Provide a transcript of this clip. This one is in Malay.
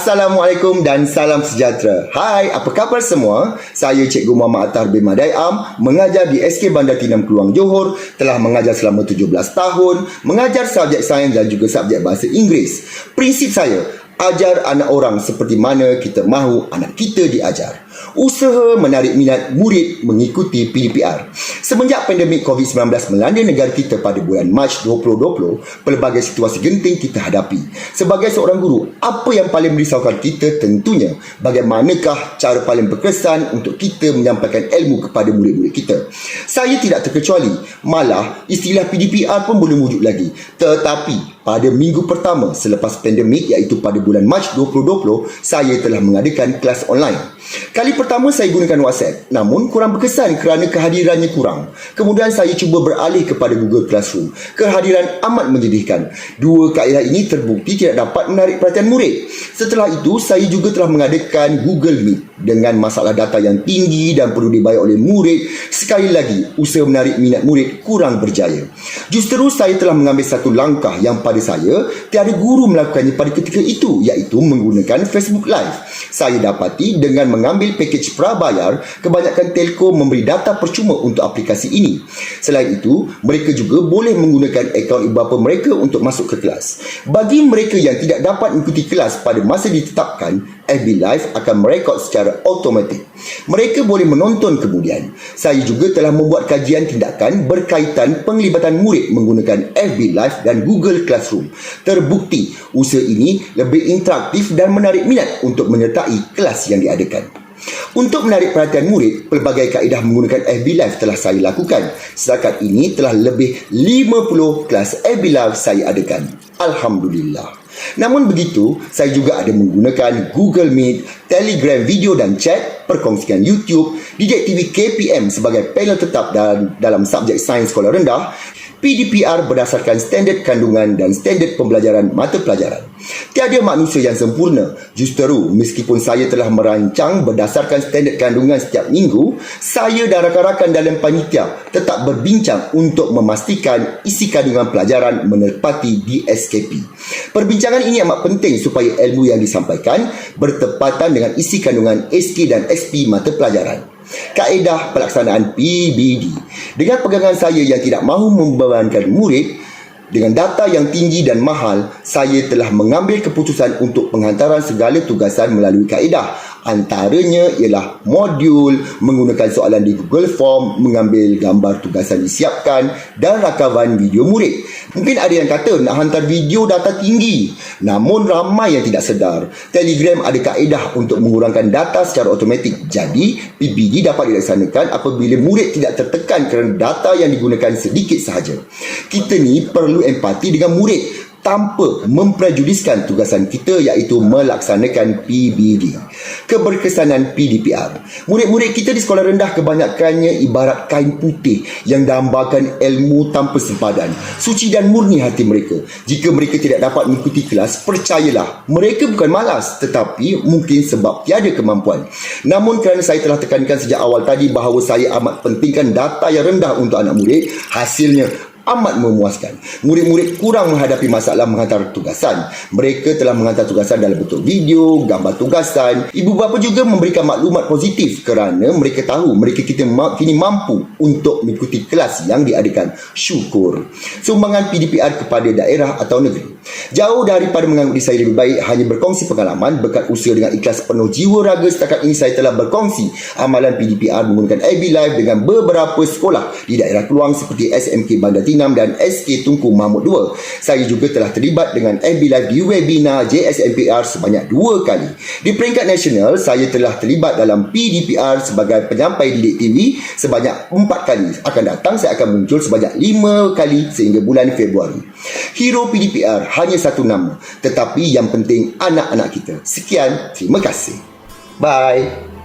Assalamualaikum dan salam sejahtera. Hai, apa khabar semua? Saya Cikgu Muhammad Athar bin Madai Am, mengajar di SK Bandar Tinam Keluang Johor, telah mengajar selama 17 tahun, mengajar subjek sains dan juga subjek bahasa Inggeris. Prinsip saya, ajar anak orang seperti mana kita mahu anak kita diajar. Usaha menarik minat murid mengikuti PDPR. Semenjak pandemik COVID-19 melanda negara kita pada bulan Mac 2020, pelbagai situasi genting kita hadapi. Sebagai seorang guru, apa yang paling merisaukan kita tentunya bagaimanakah cara paling berkesan untuk kita menyampaikan ilmu kepada murid-murid kita. Saya tidak terkecuali, malah istilah PDPR pun belum wujud lagi. Tetapi pada minggu pertama selepas pandemik, iaitu pada bulan Mac 2020, saya telah mengadakan kelas online. Kali pertama saya gunakan WhatsApp, namun kurang berkesan kerana kehadirannya kurang. Kemudian saya cuba beralih kepada Google Classroom. Kehadiran amat menyedihkan. Dua kaedah ini terbukti tidak dapat menarik perhatian murid. Setelah itu, saya juga telah mengadakan Google Meet. Dengan masalah data yang tinggi dan perlu dibayar oleh murid, sekali lagi usaha menarik minat murid kurang berjaya. Justru saya telah mengambil satu langkah yang pada saya tiada guru melakukannya pada ketika itu, iaitu menggunakan Facebook Live. Saya dapati dengan mengambil pakej prabayar, kebanyakan telco memberi data percuma untuk aplikasi ini. Selain itu, mereka juga boleh menggunakan akaun ibu bapa mereka untuk masuk ke kelas. Bagi mereka yang tidak dapat mengikuti kelas pada masa ditetapkan, FB Live akan merekod secara automatik. Mereka boleh menonton kemudian. Saya juga telah membuat kajian tindakan berkaitan penglibatan murid menggunakan FB Live dan Google Classroom. Terbukti usaha ini lebih interaktif dan menarik minat untuk menyertai kelas yang diadakan. Untuk menarik perhatian murid, pelbagai kaedah menggunakan FB Live telah saya lakukan. Setakat ini telah lebih 50 kelas FB Live saya adakan. Alhamdulillah. Namun begitu, saya juga ada menggunakan Google Meet, Telegram video dan chat, perkongsian YouTube, Didik TV KPM sebagai panel tetap dalam subjek sains sekolah rendah, PDPR berdasarkan standard kandungan dan standard pembelajaran mata pelajaran. Tiada manusia yang sempurna. Justeru, meskipun saya telah merancang berdasarkan standard kandungan setiap minggu, saya dan rakan-rakan dalam panitia tetap berbincang untuk memastikan isi kandungan pelajaran menepati DSKP. Perbincangan ini amat penting supaya ilmu yang disampaikan bertepatan dengan isi kandungan SK dan SP mata pelajaran. Kaedah pelaksanaan PBD. Dengan pegangan saya yang tidak mahu membebankan murid dengan data yang tinggi dan mahal, saya telah mengambil keputusan untuk penghantaran segala tugasan melalui kaedah. Antaranya ialah modul, menggunakan soalan di Google Form, mengambil gambar tugasan disiapkan dan rakaman video murid. Mungkin ada yang kata nak hantar video data tinggi, namun ramai yang tidak sedar Telegram ada kaedah untuk mengurangkan data secara automatik. Jadi PBD dapat dilaksanakan apabila murid tidak tertekan kerana data yang digunakan sedikit sahaja. Kita ni perlu empati dengan murid tanpa memprejudiskan tugasan kita, iaitu melaksanakan PBD. Keberkesanan PDPR. Murid-murid kita di sekolah rendah kebanyakannya ibarat kain putih yang gambarkan ilmu tanpa sempadan. Suci dan murni hati mereka. Jika mereka tidak dapat mengikuti kelas, percayalah, mereka bukan malas, tetapi mungkin sebab tiada kemampuan. Namun kerana saya telah tekankan sejak awal tadi bahawa saya amat pentingkan data yang rendah untuk anak murid, hasilnya amat memuaskan. Murid-murid kurang menghadapi masalah menghantar tugasan. Mereka telah menghantar tugasan dalam bentuk video, gambar tugasan. Ibu bapa juga memberikan maklumat positif kerana mereka tahu mereka kita kini mampu untuk mengikuti kelas yang diadakan. Syukur. Sumbangan PDPR kepada daerah atau negeri. Jauh daripada menganggap diri saya lebih baik, hanya berkongsi pengalaman berkat usaha dengan ikhlas penuh jiwa raga. Setakat ini saya telah berkongsi amalan PDPR menggunakan FB Live dengan beberapa sekolah di daerah Keluang seperti SMK Bandar Tinam dan SK Tunku Mahmud II. Saya juga telah terlibat dengan FB Live di webinar JSMPR sebanyak 2 kali. Di peringkat nasional, saya telah terlibat dalam PDPR sebagai penyampai Didik TV sebanyak 4 kali. Akan datang saya akan muncul sebanyak 5 kali sehingga bulan Februari. Hero PDPR hanya satu nama, tetapi yang penting anak-anak kita. Sekian, terima kasih. Bye.